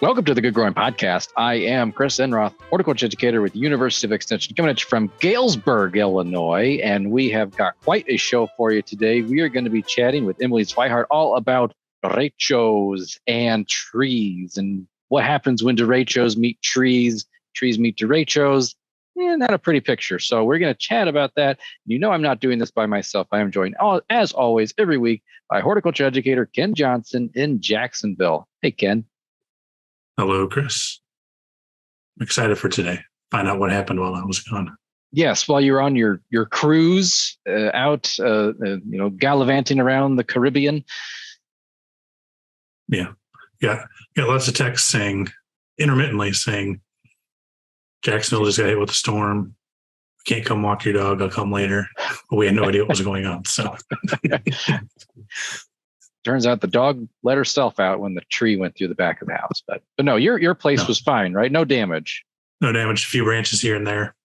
Welcome to the Good Growing Podcast. I am Chris Enroth, horticulture educator with the University of Extension, coming at you from Galesburg, Illinois, and we have got quite a show for you today. We are going to be chatting with Emily Swihart all about derechos and trees and what happens when derechos meet trees meet derechos, and not a pretty picture. So we're going to chat about that. You know I'm not doing this by myself. I am joined, as always, every week by horticulture educator Ken Johnson in Jacksonville. Hey, Ken. Hello, Chris. I'm excited for today. Find out what happened while I was gone. Yes, while you're on your cruise out, gallivanting around the Caribbean. Yeah, got lots of texts intermittently saying, Jacksonville just got hit with a storm. Can't come walk your dog. I'll come later. But we had no idea what was going on. So turns out the dog let herself out when the tree went through the back of the house. But no, your place was fine, right? No damage. No damage. A few branches here and there.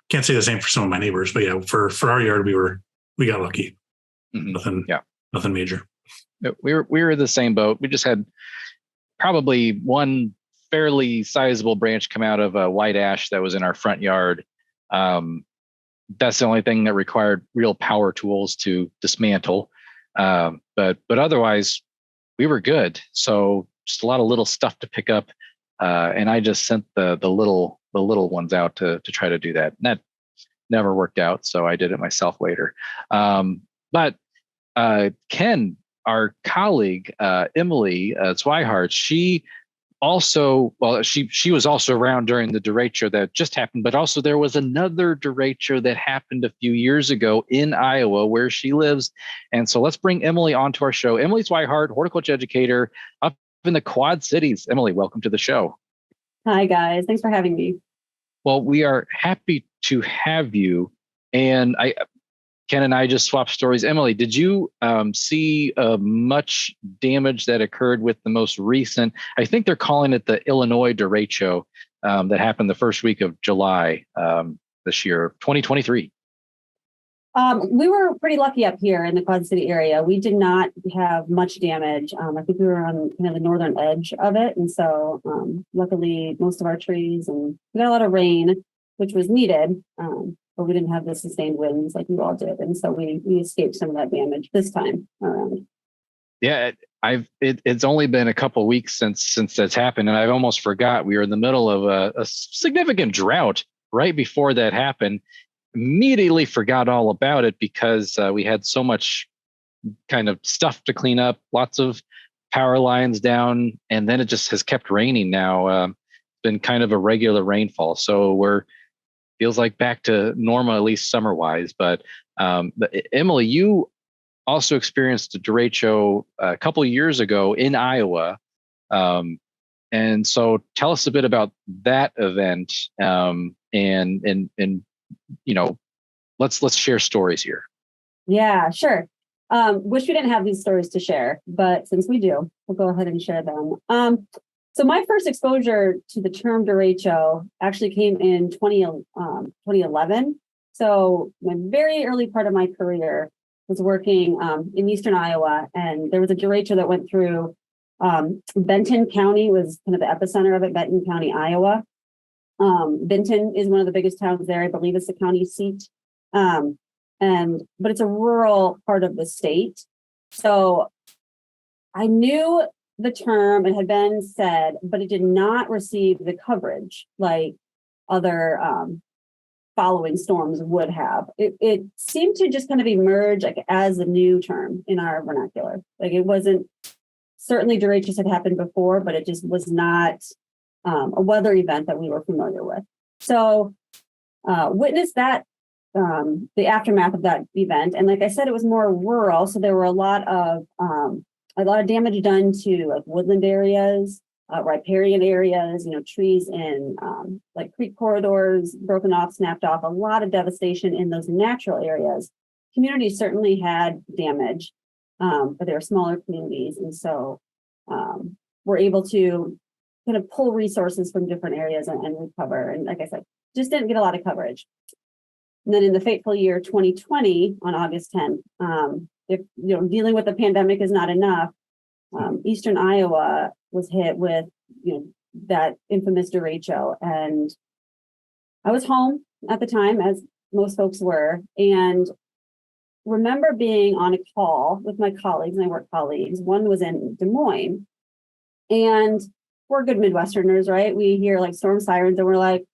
Can't say the same for some of my neighbors, but yeah, for our yard, we got lucky. Mm-hmm. Nothing major. We were in the same boat. We just had probably one fairly sizable branch come out of a white ash that was in our front yard. That's the only thing that required real power tools to dismantle. But otherwise we were good. So just a lot of little stuff to pick up. And I just sent the little ones out to try to do that. And that never worked out. So I did it myself later. But Ken, our colleague, Emily Swihart, she was also around during the derecho that just happened, but also there was another derecho that happened a few years ago in Iowa where she lives. And so let's bring Emily onto our show. Emily Swihart, horticulture educator up in the Quad Cities. Emily, welcome to the show. Hi, guys. Thanks for having me. Well, we are happy to have you. And Ken and I just swapped stories. Emily, did you see much damage that occurred with the most recent, I think they're calling it the Illinois derecho that happened the first week of July this year, 2023? We were pretty lucky up here in the Quad City area. We did not have much damage. I think we were on kind of the northern edge of it. And so luckily, most of our trees, and we got a lot of rain, which was needed. But we didn't have the sustained winds like you all did. And so we escaped some of that damage this time around. Yeah, it's only been a couple of weeks since that's happened. And I've almost forgot we were in the middle of a significant drought right before that happened. Immediately forgot all about it because we had so much kind of stuff to clean up, lots of power lines down. And then it just has kept raining now. Been kind of a regular rainfall. So feels like back to normal, at least summer-wise. But Emily, you also experienced a derecho a couple of years ago in Iowa, and so tell us a bit about that event. And let's share stories here. Yeah, sure. Wish we didn't have these stories to share, but since we do, we'll go ahead and share them. So my first exposure to the term derecho actually came in 2011. So my very early part of my career was working in Eastern Iowa, and there was a derecho that went through Benton County, was kind of the epicenter of it, Benton County, Iowa. Benton is one of the biggest towns there. I believe it's the county seat. But it's a rural part of the state. So I knew the term, it had been said, but it did not receive the coverage like other following storms would have. It seemed to just kind of emerge like as a new term in our vernacular. Like it wasn't, certainly derechos had happened before, but it just was not a weather event that we were familiar with. So witnessed that, the aftermath of that event. And like I said, it was more rural. So there were a lot of damage done to like woodland areas, riparian areas, trees in like creek corridors, broken off, snapped off, a lot of devastation in those natural areas. Communities certainly had damage, but they were smaller communities. And so we're able to kind of pull resources from different areas and recover. And like I said, just didn't get a lot of coverage. And then in the fateful year 2020, on August 10th, if dealing with the pandemic is not enough, Eastern Iowa was hit with, that infamous derecho. And I was home at the time, as most folks were, and remember being on a call with my colleagues, my work colleagues. One was in Des Moines, and we're good Midwesterners, right? We hear like storm sirens and we're like,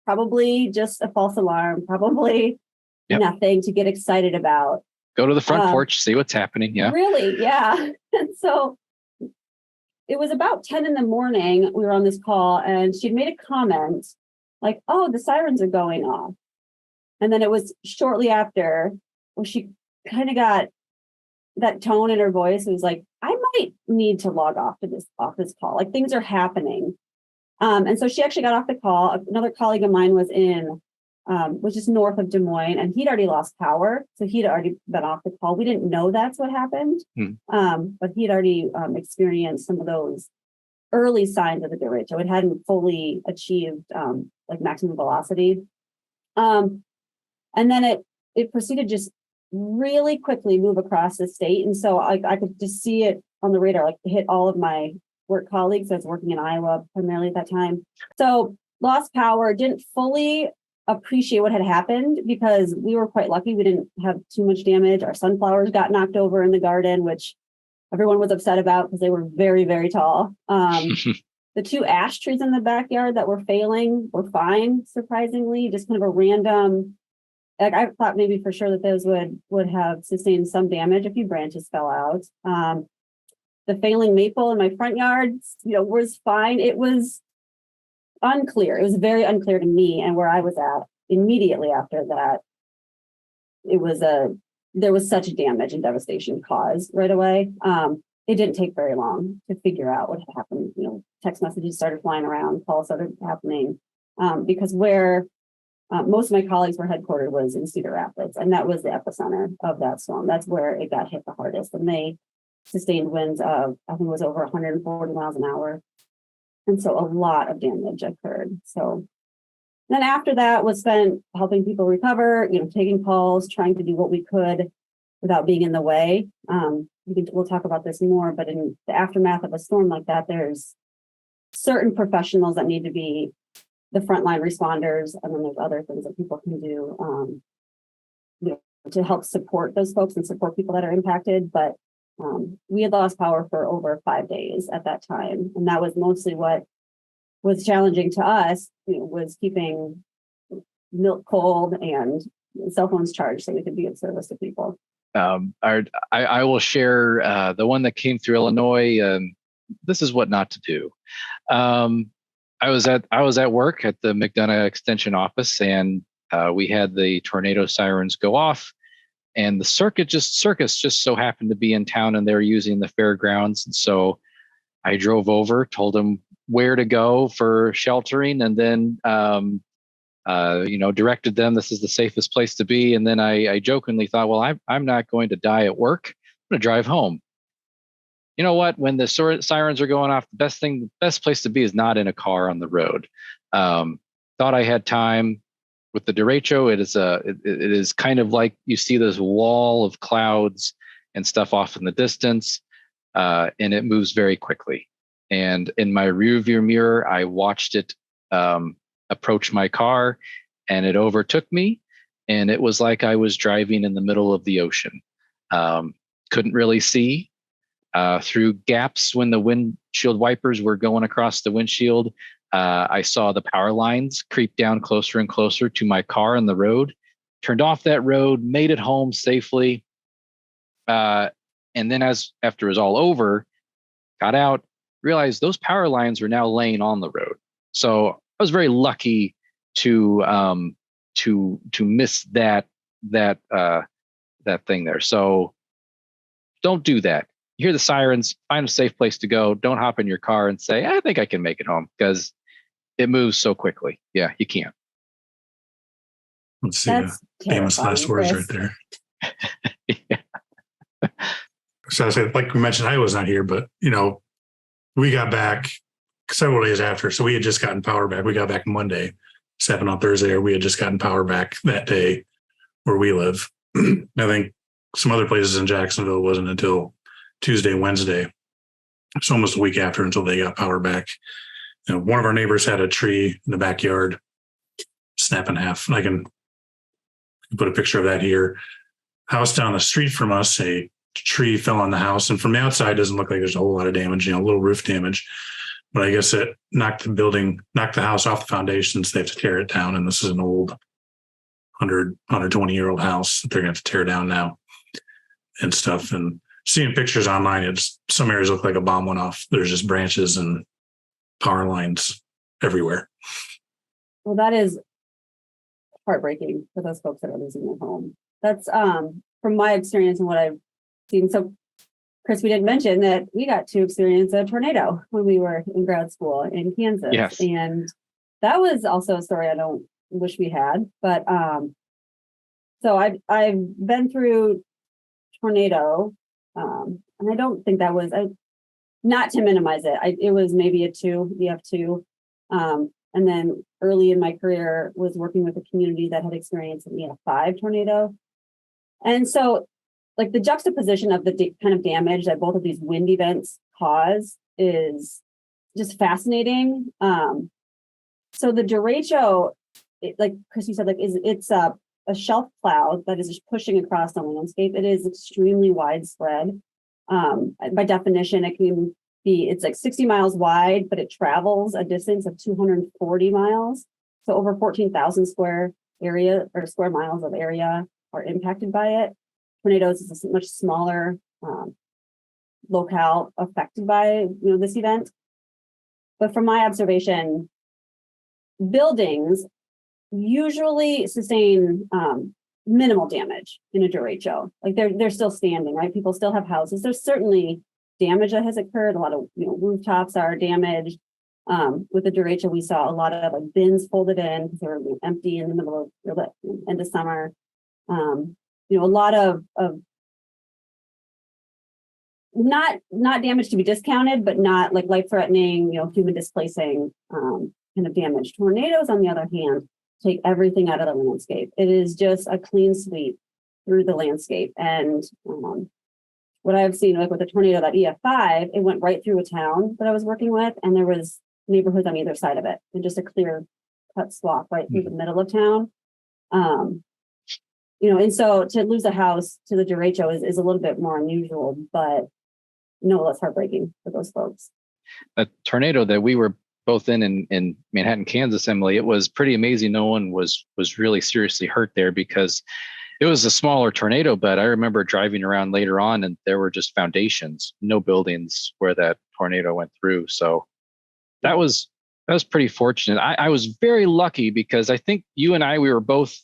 probably just a false alarm, probably nothing to get excited about. Go to the front porch, see what's happening. Yeah. Really? Yeah. And so it was about 10 in the morning. We were on this call and she'd made a comment like, oh, the sirens are going off. And then it was shortly after where she kind of got that tone in her voice. It was like, I might need to log off this call. Like things are happening. And so she actually got off the call. Another colleague of mine was just north of Des Moines, and he'd already lost power. So he'd already been off the call. We didn't know that's what happened. But he'd already experienced some of those early signs of the derecho. It hadn't fully achieved like maximum velocity. And then it proceeded just really quickly move across the state. And so I could just see it on the radar, like hit all of my work colleagues. I was working in Iowa primarily at that time. So lost power, didn't fully appreciate what had happened because we were quite lucky. We didn't have too much damage. Our sunflowers got knocked over in the garden, which everyone was upset about because they were very, very tall. The 2 ash trees in the backyard that were failing were fine, surprisingly, just kind of a random, like I thought maybe for sure that those would have sustained some damage. A few branches fell out. The failing maple in my front yard, was fine. It was unclear. It was very unclear to me and where I was at immediately after that. There was such damage and devastation caused right away. It didn't take very long to figure out what had happened. Text messages started flying around, calls started happening, because where most of my colleagues were headquartered was in Cedar Rapids, and that was the epicenter of that storm. That's where it got hit the hardest, and they sustained winds of, I think it was over 140 miles an hour. And so a lot of damage occurred. So then after that was spent helping people recover, taking calls, trying to do what we could without being in the way. We'll talk about this more, but in the aftermath of a storm like that, there's certain professionals that need to be the frontline responders. And then there's other things that people can do to help support those folks and support people that are impacted. But we had lost power for over 5 days at that time. And that was mostly what was challenging to us, was keeping milk cold and cell phones charged so we could be of service to people. I will share the one that came through Illinois. This is what not to do. I was at work at the McDonough Extension office, and we had the tornado sirens go off. And the circus just so happened to be in town, and they were using the fairgrounds. And so I drove over, told them where to go for sheltering, and then directed them this is the safest place to be. And then I jokingly thought, well, I'm not going to die at work. I'm going to drive home. You know what? When the sirens are going off, the best place to be is not in a car on the road. Thought I had time. With the derecho, it is kind of like you see this wall of clouds and stuff off in the distance, and it moves very quickly. And in my rearview mirror, I watched it approach my car, and it overtook me. And it was like I was driving in the middle of the ocean. Couldn't really see through gaps when the windshield wipers were going across the windshield. I saw the power lines creep down closer and closer to my car on the road, turned off that road, made it home safely. And then after it was all over, got out, realized those power lines were now laying on the road. So I was very lucky to miss that thing there. So don't do that. You hear the sirens, find a safe place to go. Don't hop in your car and say, I think I can make it home, because it moves so quickly. Yeah, you can't. Let's see. Famous last words right there. Yeah. So I said, like we mentioned, I was not here, but we got back several days after. So we had just gotten power back. We got back Monday, 7 on Thursday, or we had just gotten power back that day where we live. I think some other places in Jacksonville wasn't until Tuesday, Wednesday. It's almost a week after until they got power back. One of our neighbors had a tree in the backyard snap in half. And I can put a picture of that here. House down the street from us, a tree fell on the house. And from the outside, it doesn't look like there's a whole lot of damage, a little roof damage. But I guess it knocked the house off the foundations. They have to tear it down. And this is an old 120-year-old house that they're going to have to tear down now and stuff. And seeing pictures online, some areas look like a bomb went off. There's just branches and power lines everywhere. Well, that is heartbreaking for those folks that are losing their home. That's from my experience and what I've seen. So, Chris, we didn't mention that we got to experience a tornado when we were in grad school in Kansas. Yes. And that was also a story I don't wish we had. But so I've been through tornado, and I don't think that was not to minimize it. It was maybe a 2, EF2. And then early in my career was working with a community that had experienced an EF5 tornado. And so like the juxtaposition of the kind of damage that both of these wind events cause is just fascinating. So the derecho, like Christy said, it's a shelf cloud that is just pushing across the landscape. It is extremely widespread. By definition, it's like 60 miles wide, but it travels a distance of 240 miles. So over 14,000 square miles of area are impacted by it. Tornadoes is a much smaller locale affected by this event. But from my observation, buildings usually sustain minimal damage in a derecho. Like they're still standing, right? People still have houses. There's certainly damage that has occurred. A lot of rooftops are damaged. With the derecho, we saw a lot of like bins folded in because they were empty in the middle of the end of summer. A lot of not damage to be discounted, but not like life-threatening, human displacing kind of damage. Tornadoes, on the other hand, take everything out of the landscape. It is just a clean sweep through the landscape. And what I've seen, like with the tornado, that EF5, it went right through a town that I was working with, and there was neighborhoods on either side of it, and just a clear cut swath right through the middle of town. And so to lose a house to the derecho is a little bit more unusual, but no less heartbreaking for those folks. A tornado that we were both in Manhattan, Kansas, Emily, it was pretty amazing. No one was really seriously hurt there because it was a smaller tornado, but I remember driving around later on and there were just foundations, no buildings where that tornado went through. So that was pretty fortunate. I was very lucky because I think you and we were both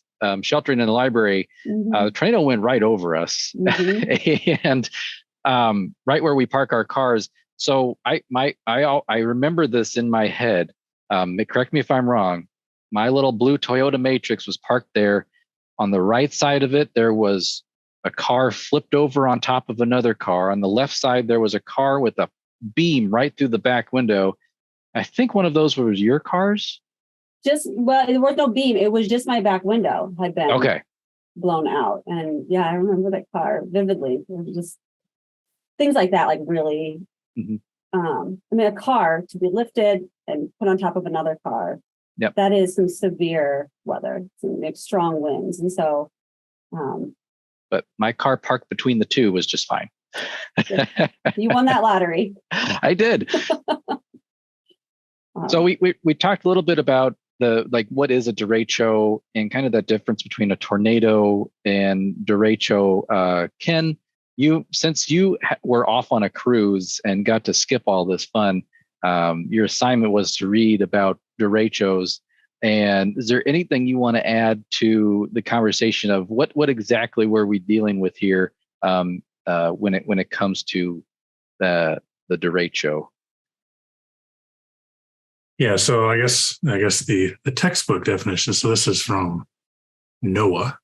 sheltering in the library. Mm-hmm. The tornado went right over us, mm-hmm. and right where we park our cars. So I remember this in my head. Correct me if I'm wrong. My little blue Toyota Matrix was parked there. On the right side of it, there was a car flipped over on top of another car. On the left side, there was a car with a beam right through the back window. I think one of those was your cars. There was no beam. It was just my back window had been blown out. And yeah, I remember that car vividly. It was just things like that, like really, mm-hmm. A car to be lifted and put on top of another car. Yep. That is some severe weather, some strong winds. And so. But my car parked between the two was just fine. You won that lottery. I did. So we talked a little bit about what is a derecho and kind of the difference between a tornado and derecho. Ken, since you were off on a cruise and got to skip all this fun, your assignment was to read about derechos. And is there anything you want to add to the conversation of what exactly were we dealing with here when it comes to the derecho? Yeah, so I guess the textbook definition. So this is from NOAA.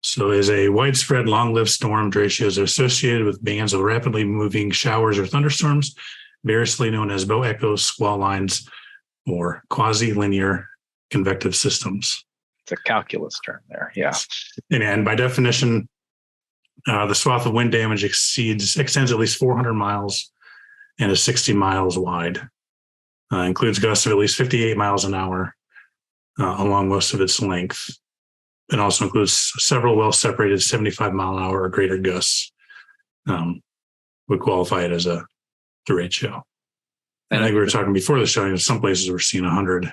So is a widespread long-lived storm. Derechos are associated with bands of rapidly moving showers or thunderstorms, variously known as bow echoes, squall lines, or quasi-linear convective systems. It's a calculus term there, yeah. And by definition, The swath of wind damage extends at least 400 miles and is 60 miles wide. Includes gusts of at least 58 miles an hour along most of its length. It also includes several well-separated 75 mile an hour or greater gusts. Would qualify it as a derecho. And I think we were talking before the show, some places we're seeing 100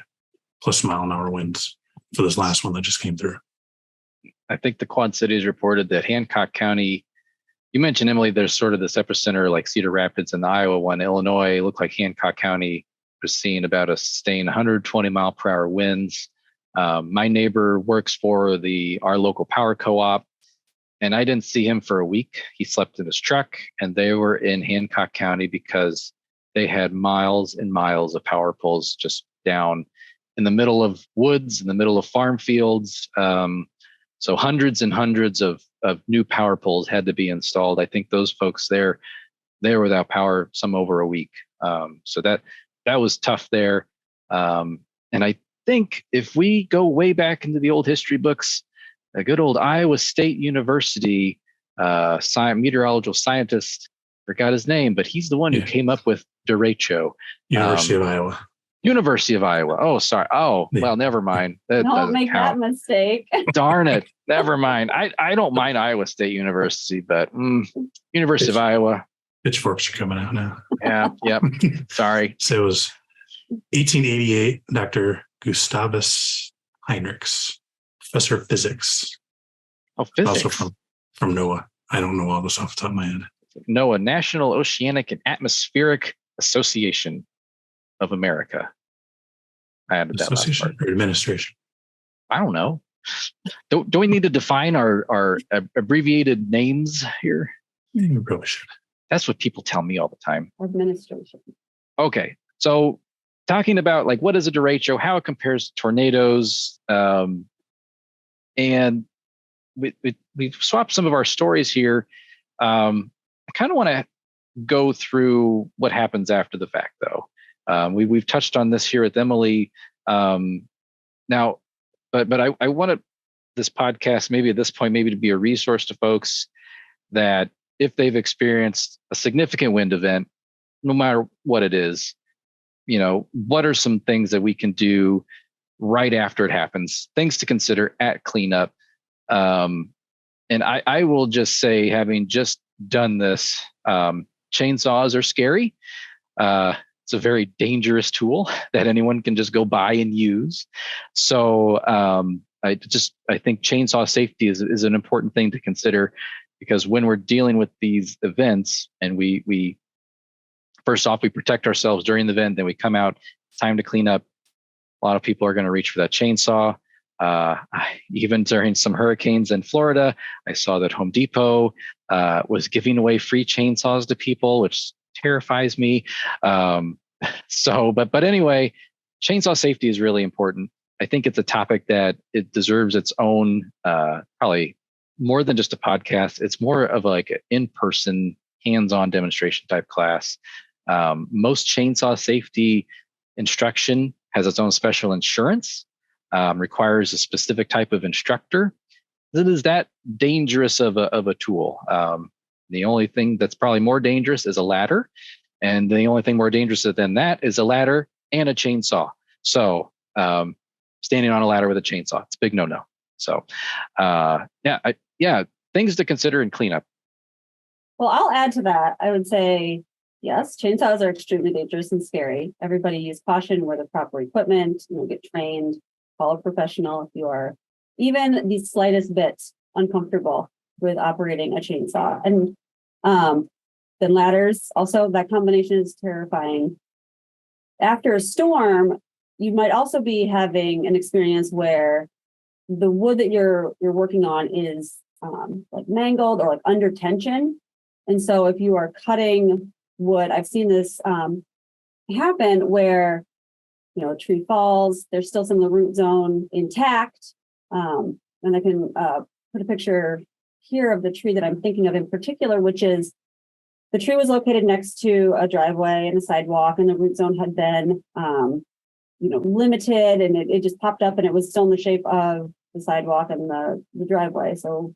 plus mile an hour winds for this last one that just came through. I think the Quad Cities reported that Hancock County, you mentioned, Emily, there's sort of this epicenter like Cedar Rapids and the Iowa one. Illinois looked like Hancock County was seeing about a sustained 120 mile per hour winds. My neighbor works for our local power co-op, and I didn't see him for a week. He slept in his truck, and they were in Hancock County because they had miles and miles of power poles just down in the middle of woods, in the middle of farm fields. So hundreds and hundreds of new power poles had to be installed. I think those folks there, they were without power some over a week. So that was tough there. And I think if we go way back into the old history books, a good old Iowa State University meteorological scientist, forgot his name, but he's the one who came up with derecho. University of Iowa. University of Iowa. Oh, sorry. Oh, well, never mind. That Don't make count. that mistake. Darn it. Never mind. I don't mind Iowa State University, but University of Iowa. Pitchforks are coming out now. Yeah. Yep. Sorry. So it was 1888, Dr. Gustavus Heinrichs, professor of physics. Oh, physics. Also from NOAA. I don't know all this off the top of my head. NOAA, National Oceanic and Atmospheric Association of America. I added that last part. Or administration. I don't know. Do we need to define our abbreviated names here? You probably should. That's what people tell me all the time. Administration. Okay. So talking about like what is a derecho, how it compares to tornadoes, and we've swapped some of our stories here. I kind of want to go through what happens after the fact, though. We've touched on this here with Emily. Now, but I wanted this podcast maybe at this point maybe to be a resource to folks that if they've experienced a significant wind event, no matter what it is, what are some things that we can do right after it happens, things to consider at cleanup. And I will just say, having just done this, chainsaws are scary. It's a very dangerous tool that anyone can just go buy and use. So I think chainsaw safety is an important thing to consider, because when we're dealing with these events and we first off, we protect ourselves during the event, then we come out, it's time to clean up. A lot of people are going to reach for that chainsaw. Even during some hurricanes in Florida, I saw that Home Depot was giving away free chainsaws to people, which terrifies me. But anyway, chainsaw safety is really important. I think it's a topic that it deserves its own, probably more than just a podcast. It's more of like an in-person, hands-on demonstration type class. Most chainsaw safety instruction has its own special insurance, requires a specific type of instructor. It is that dangerous of a tool. The only thing that's probably more dangerous is a ladder. And the only thing more dangerous than that is a ladder and a chainsaw. So standing on a ladder with a chainsaw, it's a big no-no. So things to consider in cleanup. Well, I'll add to that. I would say, yes, chainsaws are extremely dangerous and scary. Everybody use caution, wear the proper equipment, get trained, call a professional if you are even the slightest bit uncomfortable with operating a chainsaw. And then ladders, also that combination is terrifying. After a storm, you might also be having an experience where the wood that you're working on is like mangled or like under tension. And so if you are cutting wood, I've seen this happen where, a tree falls, there's still some of the root zone intact. And I can put a picture here of the tree that I'm thinking of in particular, which is the tree was located next to a driveway and a sidewalk, and the root zone had been, limited, and it just popped up, and it was still in the shape of the sidewalk and the driveway. So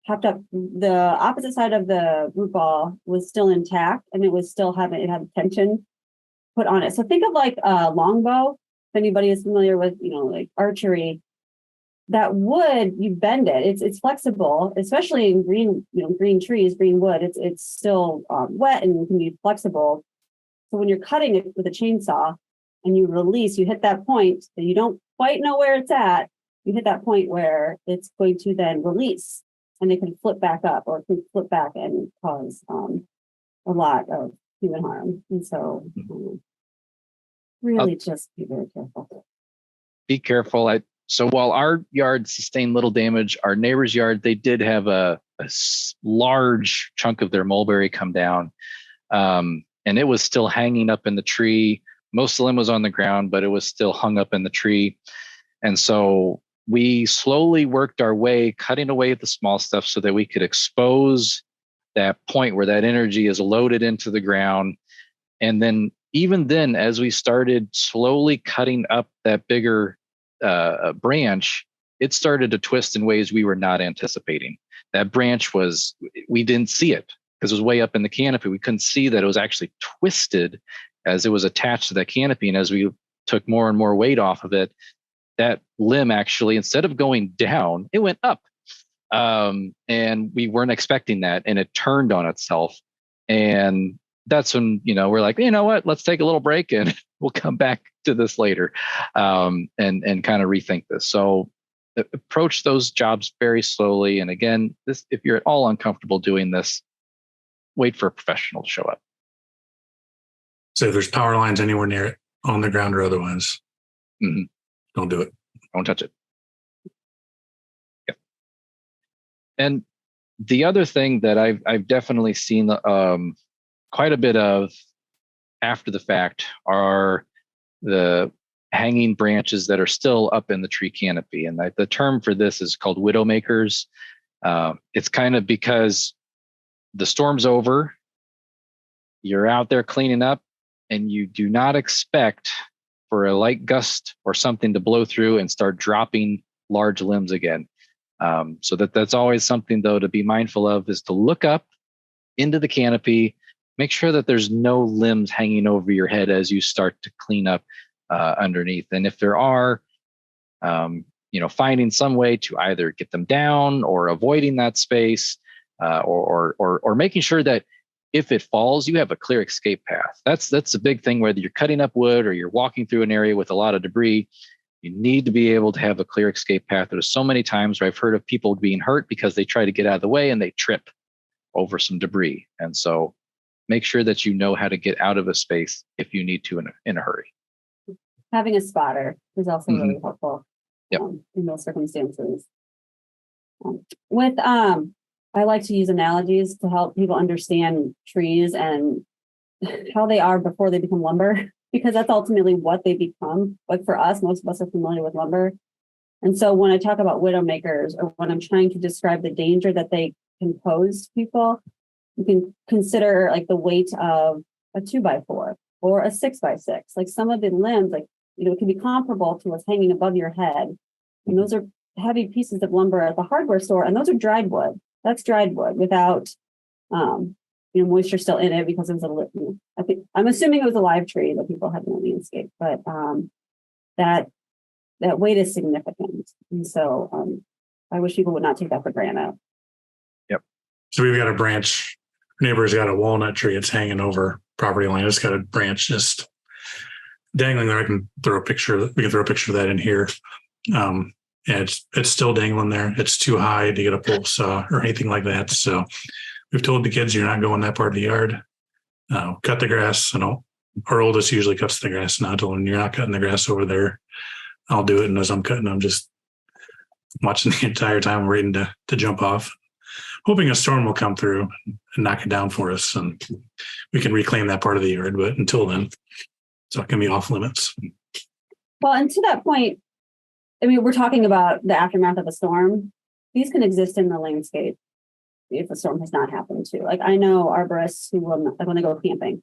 popped up. The opposite side of the root ball was still intact, and it had tension put on it. So think of like a longbow. If anybody is familiar with, like archery, that wood, you bend it. It's flexible, especially in green trees, green wood. It's still wet and can be flexible. So when you're cutting it with a chainsaw and you release, you hit that point that you don't quite know where it's at. You hit that point where it's going to then release, and it can flip back up or can flip back and cause a lot of human harm. And so really just be very careful. Be careful. So while our yard sustained little damage, our neighbor's yard, they did have a large chunk of their mulberry come down. And it was still hanging up in the tree. Most of the limb was on the ground, but it was still hung up in the tree. And so we slowly worked our way, cutting away the small stuff so that we could expose that point where that energy is loaded into the ground. And then even then, as we started slowly cutting up that bigger branch, it started to twist in ways we were not anticipating. That branch we didn't see it because it was way up in the canopy. We couldn't see that it was actually twisted as it was attached to that canopy. And as we took more and more weight off of it, that limb actually, instead of going down, it went up. And we weren't expecting that. And it turned on itself. And that's when, we're like, you know what, let's take a little break and we'll come back to this later, and kind of rethink this. So approach those jobs very slowly. And again, if you're at all uncomfortable doing this, wait for a professional to show up. So if there's power lines anywhere near it, on the ground or otherwise, don't do it. Don't touch it. Yeah. And the other thing that I've definitely seen quite a bit of after the fact are the hanging branches that are still up in the tree canopy. And the term for this is called widowmakers. It's kind of because the storm's over, you're out there cleaning up, and you do not expect for a light gust or something to blow through and start dropping large limbs again. So that's always something, though, to be mindful of, is to look up into the canopy, make sure that there's no limbs hanging over your head as you start to clean up underneath. And if there are, finding some way to either get them down or avoiding that space, or making sure that if it falls, you have a clear escape path. That's a big thing, whether you're cutting up wood or you're walking through an area with a lot of debris. You need to be able to have a clear escape path. There's so many times where I've heard of people being hurt because they try to get out of the way and they trip over some debris. And so make sure that you know how to get out of a space if you need to in a hurry. Having a spotter is also really helpful in those circumstances. I like to use analogies to help people understand trees and how they are before they become lumber, because that's ultimately what they become. Like for us, most of us are familiar with lumber. And so when I talk about widowmakers, or when I'm trying to describe the danger that they can pose to people, you can consider like the weight of a 2x4 or a 6x6. Like some of the limbs, it can be comparable to what's hanging above your head. And those are heavy pieces of lumber at the hardware store. And those are dried wood. That's dried wood without, moisture still in it, because it was I'm assuming it was a live tree that people had in the landscape, but that weight is significant. And so I wish people would not take that for granted. Yep. So we've got a branch. Neighbor's got a walnut tree. It's hanging over property line. It's got a branch just dangling there. We can throw a picture of that in here. And it's still dangling there. It's too high to get a pole saw or anything like that. So we've told the kids, you're not going that part of the yard. Cut the grass. Our oldest usually cuts the grass. Now I told him, you're not cutting the grass over there. I'll do it. And as I'm cutting, I'm just watching the entire time, waiting to jump off, hoping a storm will come through and knock it down for us, and we can reclaim that part of the yard. But until then, it's not going to be off limits. Well, and to that point, we're talking about the aftermath of a storm. These can exist in the landscape if a storm has not happened too. Like I know arborists who will, when they go camping,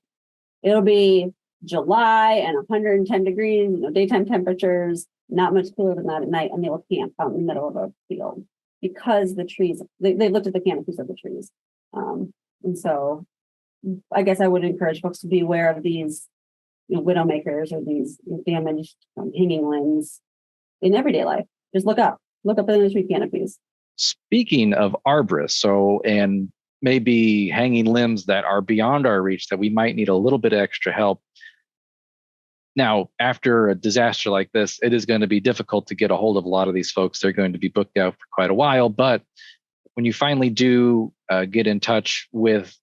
it'll be July and 110 degrees, daytime temperatures, not much cooler than that at night, and they will camp out in the middle of a field. because the trees, they looked at the canopies of the trees. And so I guess I would encourage folks to be aware of these, widowmakers or these damaged hanging limbs in everyday life. Just look up in the tree canopies. Speaking of arborists, and maybe hanging limbs that are beyond our reach, that we might need a little bit of extra help. Now, after a disaster like this, it is going to be difficult to get a hold of a lot of these folks. They're going to be booked out for quite a while. But when you finally do get in touch with,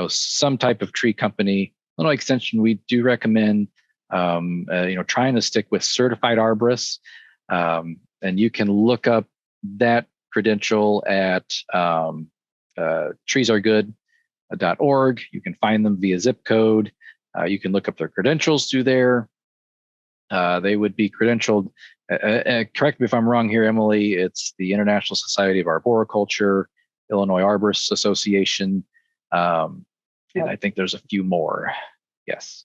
some type of tree company, Illinois Extension, we do recommend, trying to stick with certified arborists. And you can look up that credential at treesaregood.org. You can find them via zip code. You can look up their credentials through there. They would be credentialed. Correct me if I'm wrong here, Emily. It's the International Society of Arboriculture, Illinois Arborists Association, and I think there's a few more. Yes.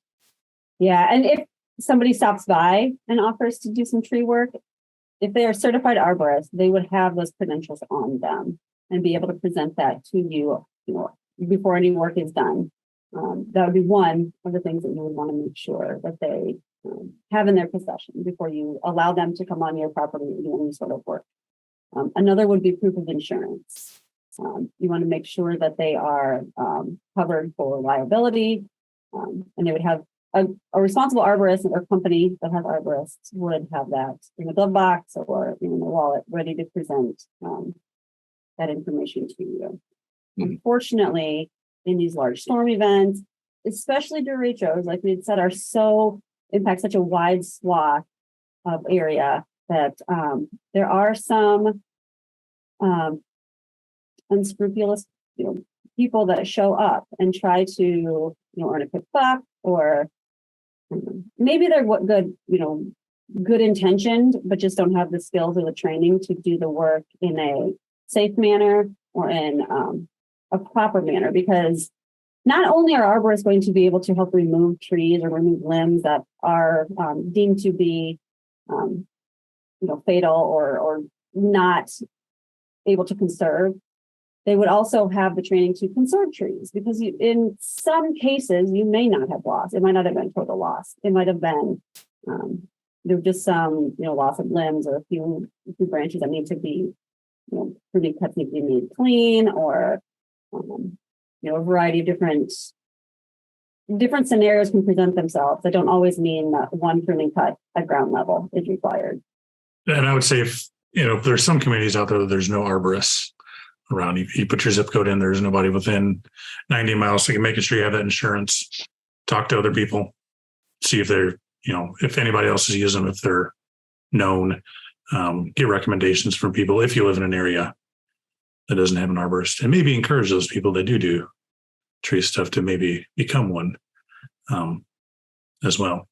Yeah, and if somebody stops by and offers to do some tree work, if they are certified arborists, they would have those credentials on them and be able to present that to you, before any work is done. That would be one of the things that you would want to make sure that they have in their possession before you allow them to come on your property and do any sort of work. Another would be proof of insurance. You want to make sure that they are covered for liability, and they would have a responsible arborist or company that has arborists would have that in the glove box or in the wallet ready to present that information to you. Mm-hmm. Unfortunately, in these large storm events, especially derechos, like we had said, impact such a wide swath of area that there are some unscrupulous, people that show up and try to, earn a quick buck, or maybe they're good intentioned, but just don't have the skills or the training to do the work in a safe manner or in a proper manner, because not only are arborists going to be able to help remove trees or remove limbs that are deemed to be, fatal or not able to conserve, they would also have the training to conserve trees, because in some cases you may not have lost. It might not have been total loss. It might have been there were just some loss of limbs or a few branches that need to be pruning cuts need to be made clean, or a variety of different scenarios can present themselves that don't always mean that one pruning cut at ground level is required. And I would say if there's some communities out there that there's no arborists around, you put your zip code in, there's nobody within 90 miles, so you can make sure you have that insurance, talk to other people, see if they're, if anybody else is using them, if they're known, get recommendations from people if you live in an area that doesn't have an arborist, and maybe encourage those people that do tree stuff to maybe become one as well.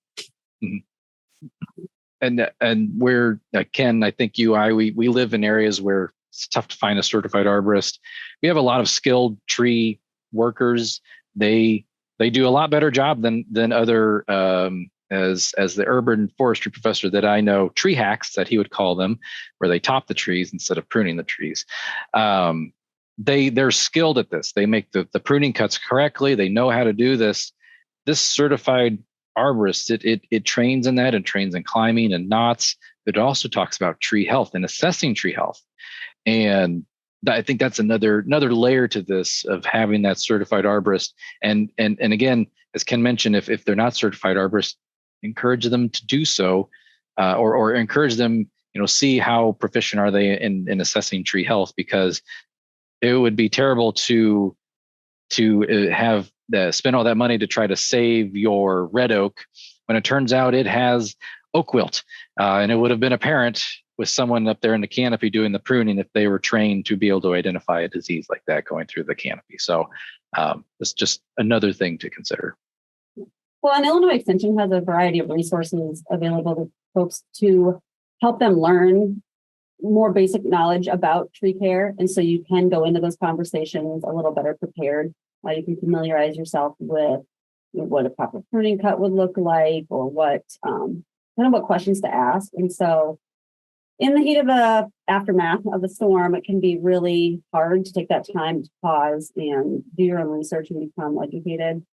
And we're Ken, I think we live in areas where it's tough to find a certified arborist. We have a lot of skilled tree workers. They do a lot better job than other as the urban forestry professor that I know, tree hacks that he would call them, where they top the trees instead of pruning the trees. They're skilled at this. They make the pruning cuts correctly. They know how to do this. This certified arborist, it trains in that, and trains in climbing and knots. But it also talks about tree health and assessing tree health. And I think that's another layer to this, of having that certified arborist. And again, as Ken mentioned, if they're not certified arborists, encourage them to do so, or encourage them, see how proficient are they in assessing tree health, because it would be terrible to have spend all that money to try to save your red oak when it turns out it has oak wilt, and it would have been apparent with someone up there in the canopy doing the pruning if they were trained to be able to identify a disease like that going through the canopy. So it's just another thing to consider. Well, and Illinois Extension has a variety of resources available to folks to help them learn more basic knowledge about tree care. And so you can go into those conversations a little better prepared. You can familiarize yourself with what a proper pruning cut would look like, or what questions to ask. And so in the heat of the aftermath of the storm, it can be really hard to take that time to pause and do your own research and become educated.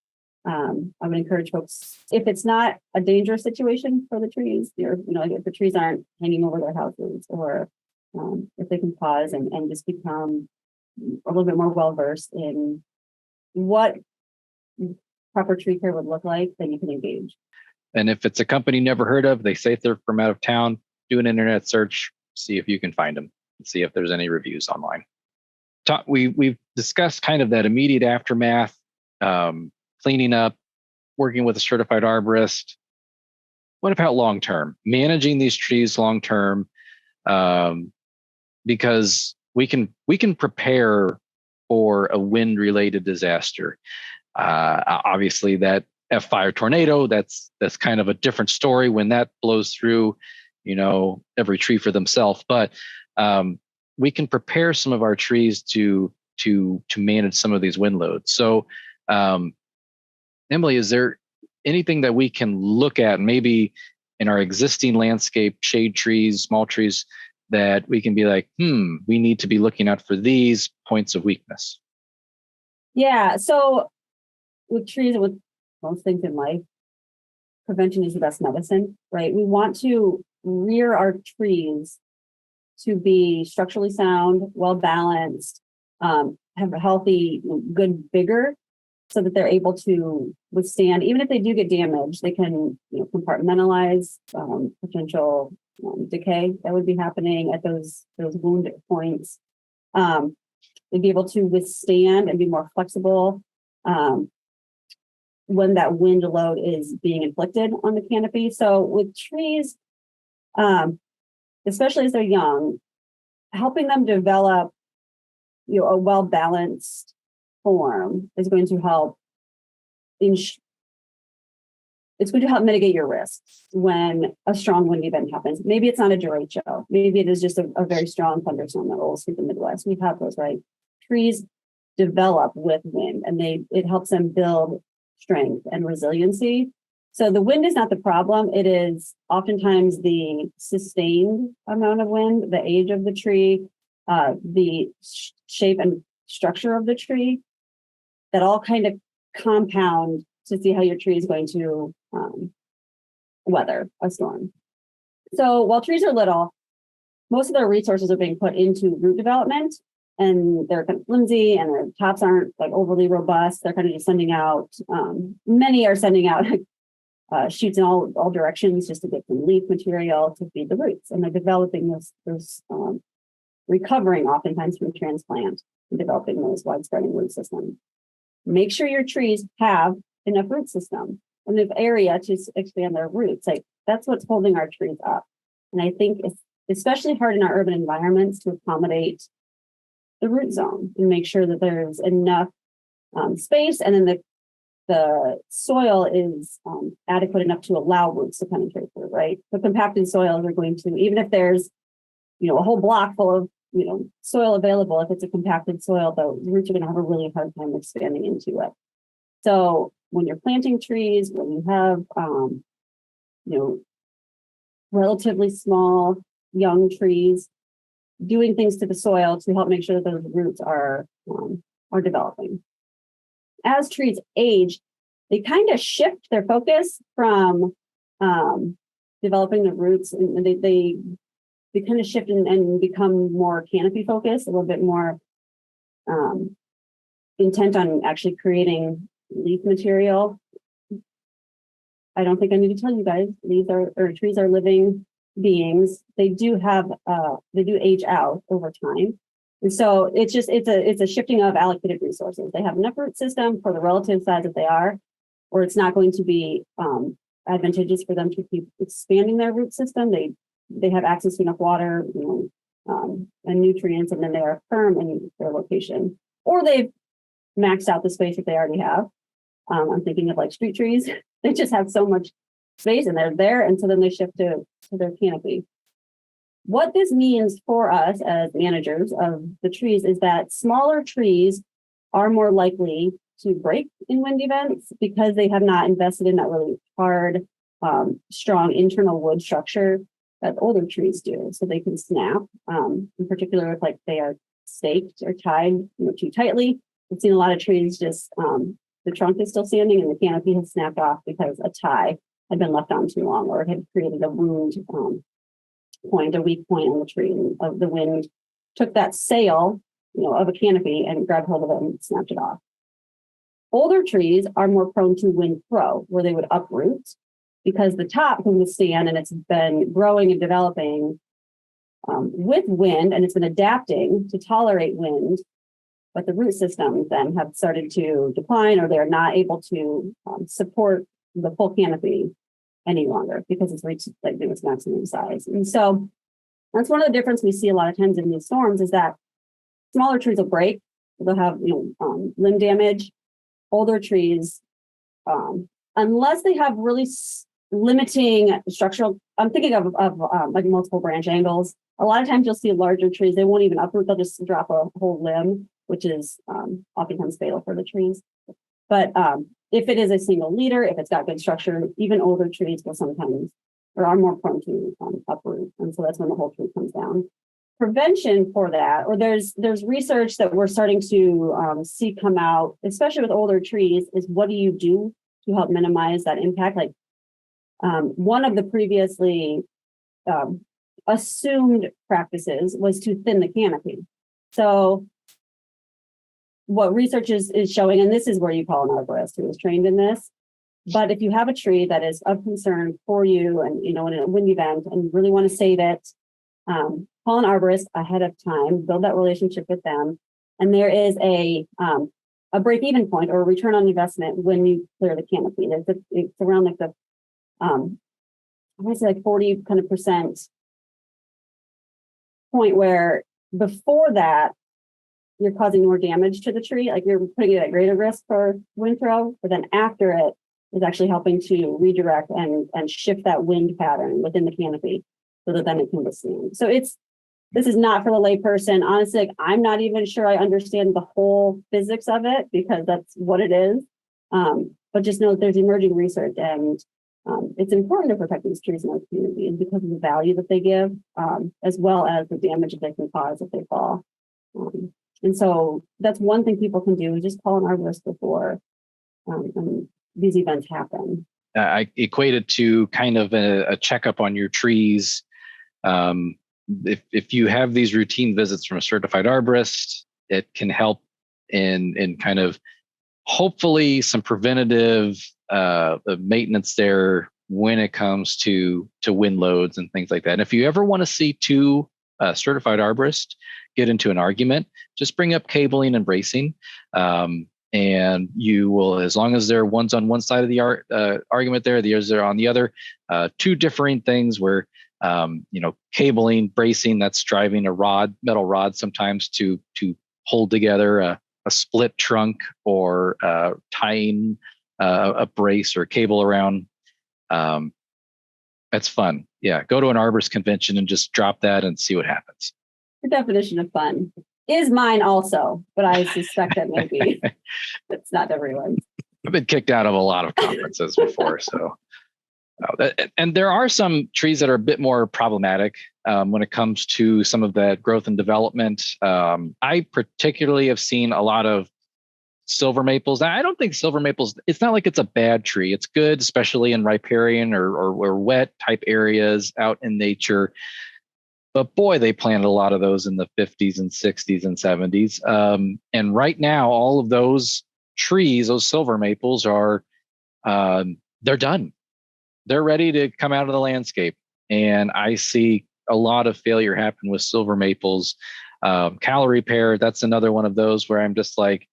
I would encourage folks, if it's not a dangerous situation for the trees, if the trees aren't hanging over their houses, or if they can pause and just become a little bit more well-versed in what proper tree care would look like, then you can engage. And if it's a company never heard of, they say they're from out of town, do an internet search, see if you can find them, and see if there's any reviews online. We've discussed kind of that immediate aftermath, cleaning up, working with a certified arborist. What about long-term? Managing these trees long-term, because we can prepare for a wind-related disaster. Obviously, that fire tornado, that's kind of a different story when that blows through, every tree for themselves. But we can prepare some of our trees to manage some of these wind loads. So, Emily, is there anything that we can look at, maybe in our existing landscape, shade trees, small trees, that we can be like, we need to be looking out for these points of weakness? Yeah. So with trees and with most things in life, prevention is the best medicine, right? We want to rear our trees to be structurally sound, well balanced, have a healthy, good vigor, so that they're able to withstand, even if they do get damaged, they can compartmentalize potential decay that would be happening at those wound points. They'd be able to withstand and be more flexible when that wind load is being inflicted on the canopy. So with trees, especially as they're young, helping them develop a well-balanced form is going to help it's going to help mitigate your risks when a strong wind event happens. Maybe it's not a derecho. Maybe it is just a very strong thunderstorm that rolls through the Midwest. We have those, right? Trees develop with wind, and it helps them build strength and resiliency. So the wind is not the problem. It is oftentimes the sustained amount of wind, the age of the tree, the shape and structure of the tree, that all kind of compound to see how your tree is going to weather a storm. So while trees are little, most of their resources are being put into root development, and they're kind of flimsy and their tops aren't like overly robust. They're kind of just sending out, many are sending out shoots in all directions just to get some leaf material to feed the roots. And they're developing those recovering oftentimes from transplant and developing those wide-spreading root systems. Make sure your trees have enough root system and enough area to expand their roots. Like, that's what's holding our trees up. And I think it's especially hard in our urban environments to accommodate the root zone and make sure that there's enough space, and then the soil is adequate enough to allow roots to penetrate through, right? The compacted soils are going to, even if there's a whole block full of soil available, if it's a compacted soil, the roots are going to have a really hard time expanding into it. So when you're planting trees, when you have relatively small young trees, doing things to the soil to help make sure that those roots are developing. As trees age, they kind of shift their focus from developing the roots, and they kind of shift and become more canopy focused, a little bit more intent on actually creating leaf material. I don't think I need to tell you guys, trees are living beings. They do age out over time. And so it's a shifting of allocated resources. They have enough root system for the relative size that they are, or it's not going to be advantageous for them to keep expanding their root system. They have access to enough water, and nutrients, and then they are firm in their location, or they've maxed out the space that they already have. I'm thinking of like street trees. They just have so much space and they're there. And so then they shift to their canopy. What this means for us as managers of the trees is that smaller trees are more likely to break in wind events because they have not invested in that really hard, strong internal wood structure that older trees do, so they can snap. In particular, if like they are staked or tied, too tightly. I've seen a lot of trees just the trunk is still standing and the canopy has snapped off because a tie had been left on too long, or it had created a wound point, a weak point on the tree. And the wind took that sail, of a canopy and grabbed hold of it and snapped it off. Older trees are more prone to wind throw, where they would uproot because the top can withstand, and it's been growing and developing with wind, and it's been adapting to tolerate wind. But the root systems then have started to decline, or they're not able to support the full canopy any longer because it's reached its maximum size. And so that's one of the difference we see a lot of times in these storms is that smaller trees will break, they'll have limb damage. Older trees, unless they have really limiting structural, I'm thinking of like multiple branch angles. A lot of times you'll see larger trees, they won't even uproot, they'll just drop a whole limb, which is oftentimes fatal for the trees. But if it is a single leader, if it's got good structure, even older trees will sometimes, or are more prone to uproot. And so that's when the whole tree comes down. Prevention for that, or there's research that we're starting to see come out, especially with older trees, is what do you do to help minimize that impact? Like one of the previously assumed practices was to thin the canopy. So what research is showing, and this is where you call an arborist who is trained in this, but if you have a tree that is of concern for you and, in a wind event and you really want to save it, call an arborist ahead of time, build that relationship with them. And there is a break-even point or a return on investment when you clear the canopy. It's around like the, I want to say like 40 kind of percent point where before that, you're causing more damage to the tree, like you're putting it at greater risk for wind throw, but then after it is actually helping to redirect and shift that wind pattern within the canopy so that then it can withstand. So this is not for the layperson. Honestly, like, I'm not even sure I understand the whole physics of it because that's what it is. But just know that there's emerging research and it's important to protect these trees in our communities because of the value that they give, as well as the damage that they can cause if they fall. And so that's one thing people can do is just call an arborist before these events happen. I equate it to kind of a checkup on your trees. If you have these routine visits from a certified arborist, it can help in kind of hopefully some preventative maintenance there when it comes to wind loads and things like that. And if you ever want to see two certified arborists get into an argument, just bring up cabling and bracing. And you will, as long as they're one's on one side of the argument there, the others are on the other, two differing things where, cabling, bracing, that's driving a metal rod sometimes to hold together a split trunk or tying a brace or cable around. That's fun. Yeah. Go to an arborist convention and just drop that and see what happens. The definition of fun is mine also, but I suspect that maybe it's not everyone's. I've been kicked out of a lot of conferences before. So, and there are some trees that are a bit more problematic when it comes to some of that growth and development. I particularly have seen a lot of silver maples. I don't think silver maples, it's not like it's a bad tree. It's good, especially in riparian or wet type areas out in nature. But boy, they planted a lot of those in the 50s and 60s and 70s. And right now, all of those trees, those silver maples are, they're done. They're ready to come out of the landscape. And I see a lot of failure happen with silver maples. Calorie pear, that's another one of those where I'm just like,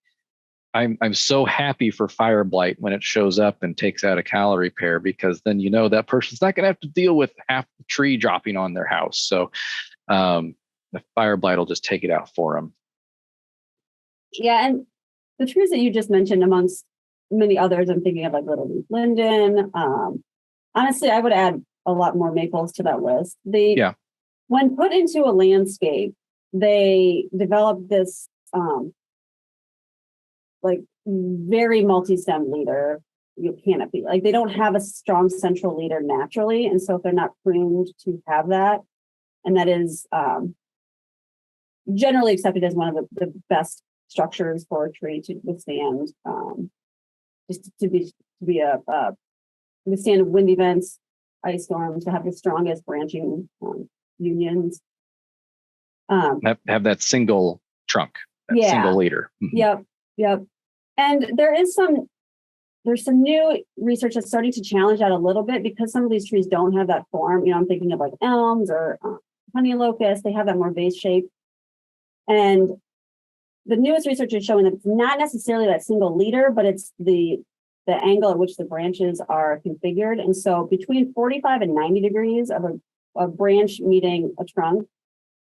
I'm so happy for fire blight when it shows up and takes out a calorie pear, because then that person's not going to have to deal with half the tree dropping on their house. So the fire blight will just take it out for them. Yeah, and the trees that you just mentioned, amongst many others, I'm thinking of like little leaf linden. Honestly, I would add a lot more maples to that list. When put into a landscape, they develop this like very multi-stem leader canopy. Like they don't have a strong central leader naturally. And so if they're not pruned to have that, and that is generally accepted as one of the best structures for a tree to withstand, just to be withstand wind events, ice storms, to have the strongest branching unions. Have that single trunk, that single leader. Yep. And there's some new research that's starting to challenge that a little bit, because some of these trees don't have that form. I'm thinking of like elms or honey locust. They have that more vase shape. And the newest research is showing that it's not necessarily that single leader, but it's the angle at which the branches are configured. And so between 45 and 90 degrees of a branch meeting a trunk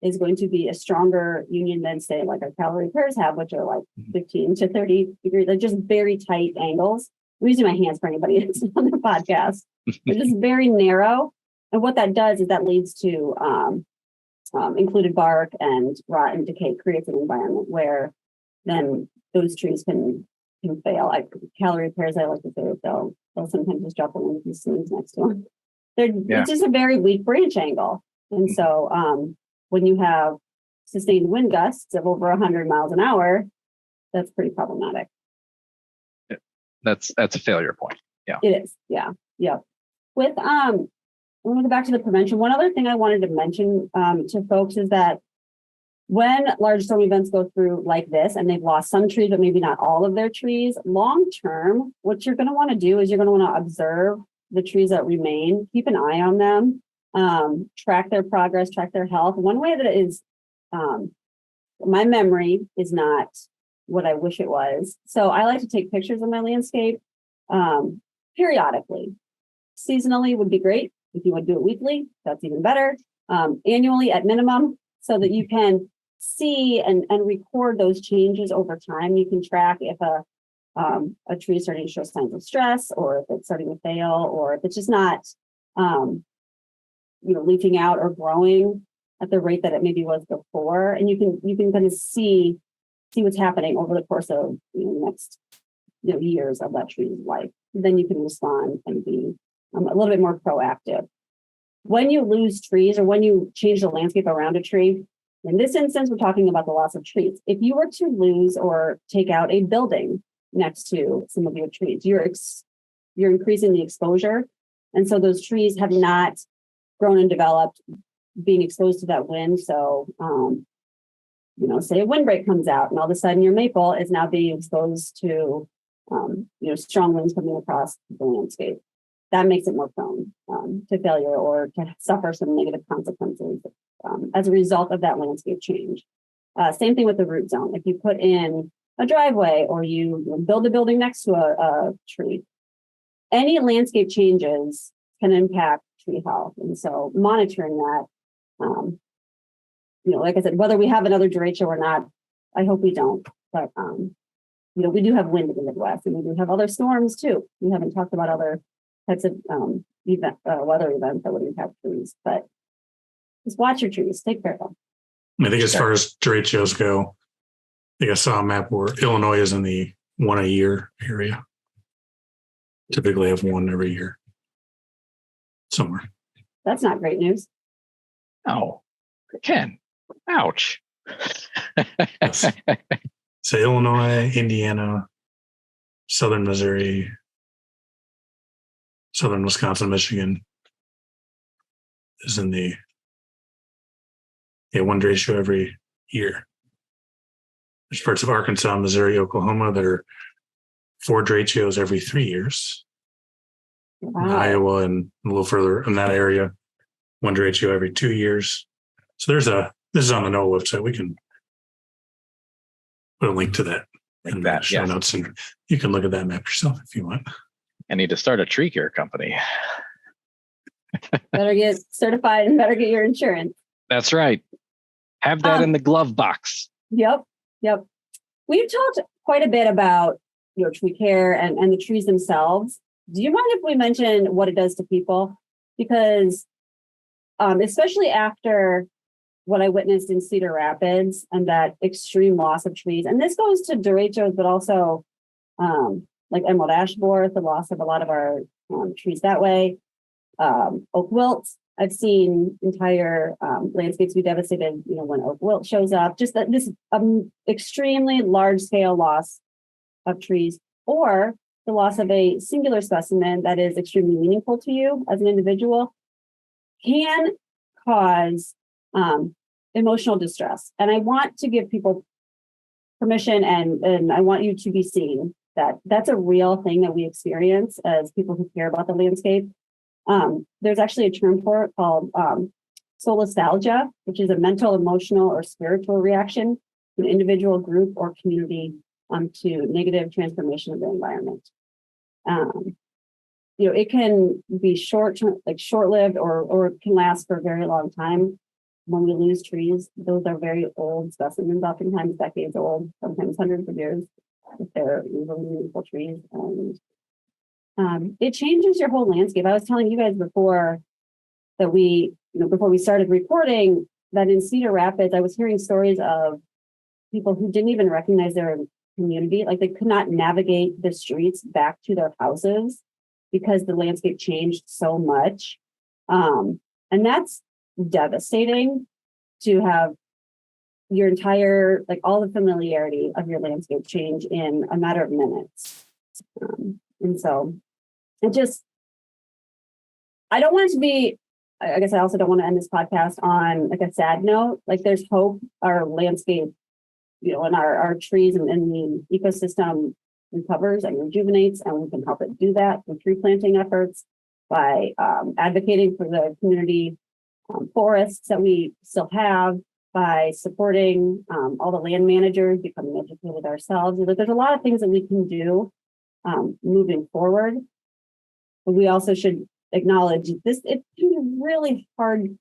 is going to be a stronger union than, say, like our calorie pairs have, which are like 15 to 30 degrees. They're just very tight angles. I'm using my hands for anybody that's on the podcast. They're just very narrow. And what that does is that leads to included bark and rot and decay, creates an environment where then those trees can fail. Calorie pairs, I like to say, they'll sometimes just drop one of these things next to them. It's just a very weak branch angle. And so when you have sustained wind gusts of over 100 miles an hour, that's pretty problematic. That's a failure point. Yeah, it is. Yeah. With when we go back to the prevention, one other thing I wanted to mention to folks is that when large storm events go through like this, and they've lost some trees, but maybe not all of their trees, long term, what you're going to want to do is you're going to want to observe the trees that remain, keep an eye on them, track their progress, track their health. One way that it is, my memory is not what I wish it was. So I like to take pictures of my landscape periodically. Seasonally would be great. If you would do it weekly, that's even better. Annually at minimum, so that you can see and record those changes over time. You can track if a tree is starting to show signs of stress, or if it's starting to fail, or if it's just not leafing out or growing at the rate that it maybe was before. And you can kind of see what's happening over the course of the next years of that tree's life. Then you can respond and be a little bit more proactive. When you lose trees, or when you change the landscape around a tree, in this instance, we're talking about the loss of trees. If you were to lose or take out a building next to some of your trees, you're increasing the exposure. And so those trees have not grown and developed being exposed to that wind. So, say a windbreak comes out and all of a sudden your maple is now being exposed to, strong winds coming across the landscape. That makes it more prone to failure or to suffer some negative consequences as a result of that landscape change. Same thing with the root zone. If you put in a driveway or you build a building next to a tree, any landscape changes can impact tree health. And so monitoring that, like I said, whether we have another derecho or not, I hope we don't. But, we do have wind in the Midwest, and we do have other storms too. We haven't talked about other types of weather events that would impact trees, but just watch your trees, take care of them. I think as far as derechos go, I think I saw a map where Illinois is in the 1 a year area. Typically have one every year somewhere. That's not great news. Oh, Ken, ouch. Yes. So Illinois, Indiana, Southern Missouri, Southern Wisconsin, Michigan is in the one derecho every year. There's parts of Arkansas, Missouri, Oklahoma that are 4 derechos every 3 years. Wow. In Iowa and a little further in that area, 1 derecho every 2 years. So this is on the NOAA website. We can put a link to that in the show notes, and you can look at that map yourself if you want. I need to start a tree care company. Better get certified and better get your insurance. That's right. Have that in the glove box. Yep. We've talked quite a bit about tree care and the trees themselves. Do you mind if we mention what it does to people? Because especially after what I witnessed in Cedar Rapids and that extreme loss of trees, and this goes to derechos, but also like emerald ash borer, the loss of a lot of our trees that way. Oak wilts. I've seen entire landscapes be devastated, when oak wilt shows up. Just that this extremely large scale loss of trees, or the loss of a singular specimen that is extremely meaningful to you as an individual, can cause emotional distress. And I want to give people permission, and I want you to be seen that that's a real thing that we experience as people who care about the landscape. There's actually a term for it called solastalgia, which is a mental, emotional, or spiritual reaction to an individual, group, or community to negative transformation of the environment. It can be short-lived, or it can last for a very long time. When we lose trees, those are very old specimens, oftentimes decades old, sometimes hundreds of years, if they're really meaningful trees. And it changes your whole landscape. I was telling you guys before that before we started recording, that in Cedar Rapids, I was hearing stories of people who didn't even recognize their community. Like, they could not navigate the streets back to their houses because the landscape changed so much. And that's devastating, to have your entire, all the familiarity of your landscape change in a matter of minutes. And so I don't want it to be, I guess I also don't want to end this podcast on a sad note. There's hope. Our landscape, and our trees and the ecosystem recovers and rejuvenates, and we can help it do that with tree planting efforts, by advocating for the community forests that we still have, by supporting all the land managers, becoming educated ourselves. There's a lot of things that we can do moving forward. But we also should acknowledge this. It can be really hard.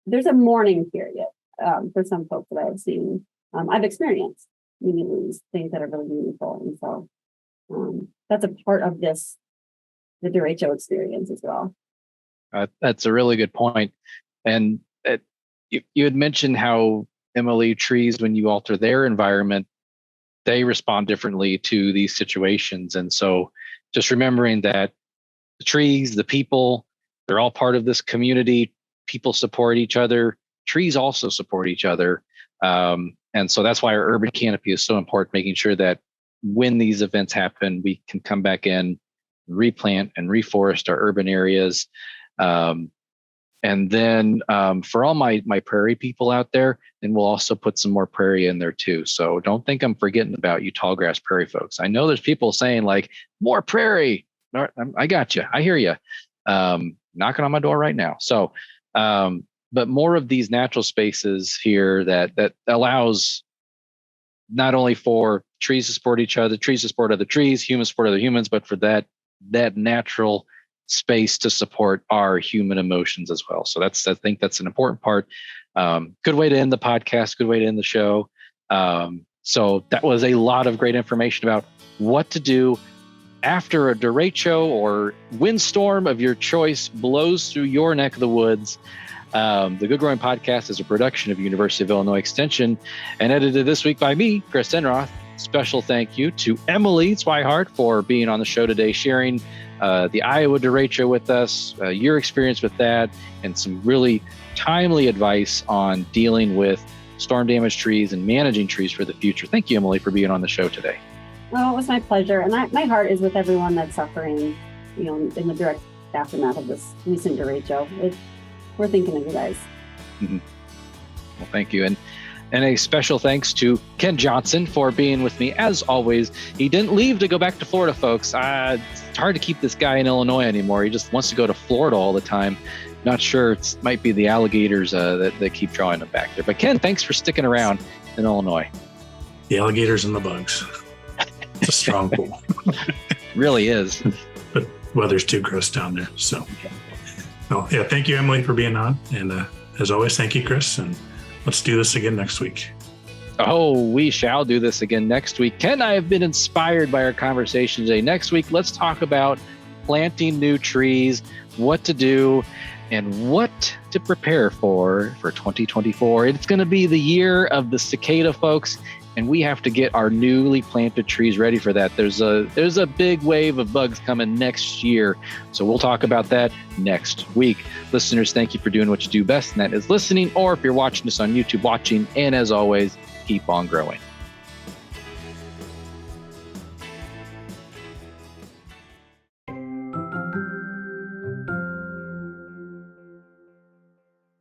There's a mourning period for some folks that I've seen. I've experienced these things that are really meaningful. And so that's a part of the derecho experience as well. That's a really good point. And you had mentioned how, Emily, trees, when you alter their environment, they respond differently to these situations. And so just remembering that the trees, the people, they're all part of this community. People support each other. Trees also support each other. And so that's why our urban canopy is so important, making sure that when these events happen, we can come back in, replant and reforest our urban areas. And then for all my prairie people out there, then we'll also put some more prairie in there too. So don't think I'm forgetting about you tall grass prairie folks. I know there's people saying more prairie. I got you. I hear you. Knocking on my door right now. So, but more of these natural spaces here that allows not only for trees to support each other, trees to support other trees, humans support other humans, but for that natural space to support our human emotions as well. So I think that's an important part. Good way to end the podcast, good way to end the show. So that was a lot of great information about what to do after a derecho or windstorm of your choice blows through your neck of the woods. The Good Growing Podcast is a production of University of Illinois Extension and edited this week by me, Chris Enroth. Special thank you to Emily Swihart for being on the show today, sharing the Iowa derecho with us, your experience with that, and some really timely advice on dealing with storm damaged trees and managing trees for the future. Thank you, Emily, for being on the show today. Oh, it was my pleasure. And my heart is with everyone that's suffering, in the direct aftermath of this recent derecho. We're thinking of you guys. Mm-hmm. Well, thank you. And a special thanks to Ken Johnson for being with me as always. He didn't leave to go back to Florida, folks. It's hard to keep this guy in Illinois anymore. He just wants to go to Florida all the time. Not sure. It might be the alligators that keep drawing him back there. But Ken, thanks for sticking around in Illinois. The alligators and the bugs. It's a strong pool. Really is. But weather's too gross down there. So, thank you, Emily, for being on. And as always, thank you, Chris. And let's do this again next week. Oh, we shall do this again next week. Ken and I have been inspired by our conversation today. Next week, let's talk about planting new trees, what to do, and what to prepare for 2024. It's going to be the year of the cicada, folks, and we have to get our newly planted trees ready for that. There's a big wave of bugs coming next year, so we'll talk about that next week. Listeners, thank you for doing what you do best, and that is listening, or if you're watching this on YouTube, watching, and as always, keep on growing.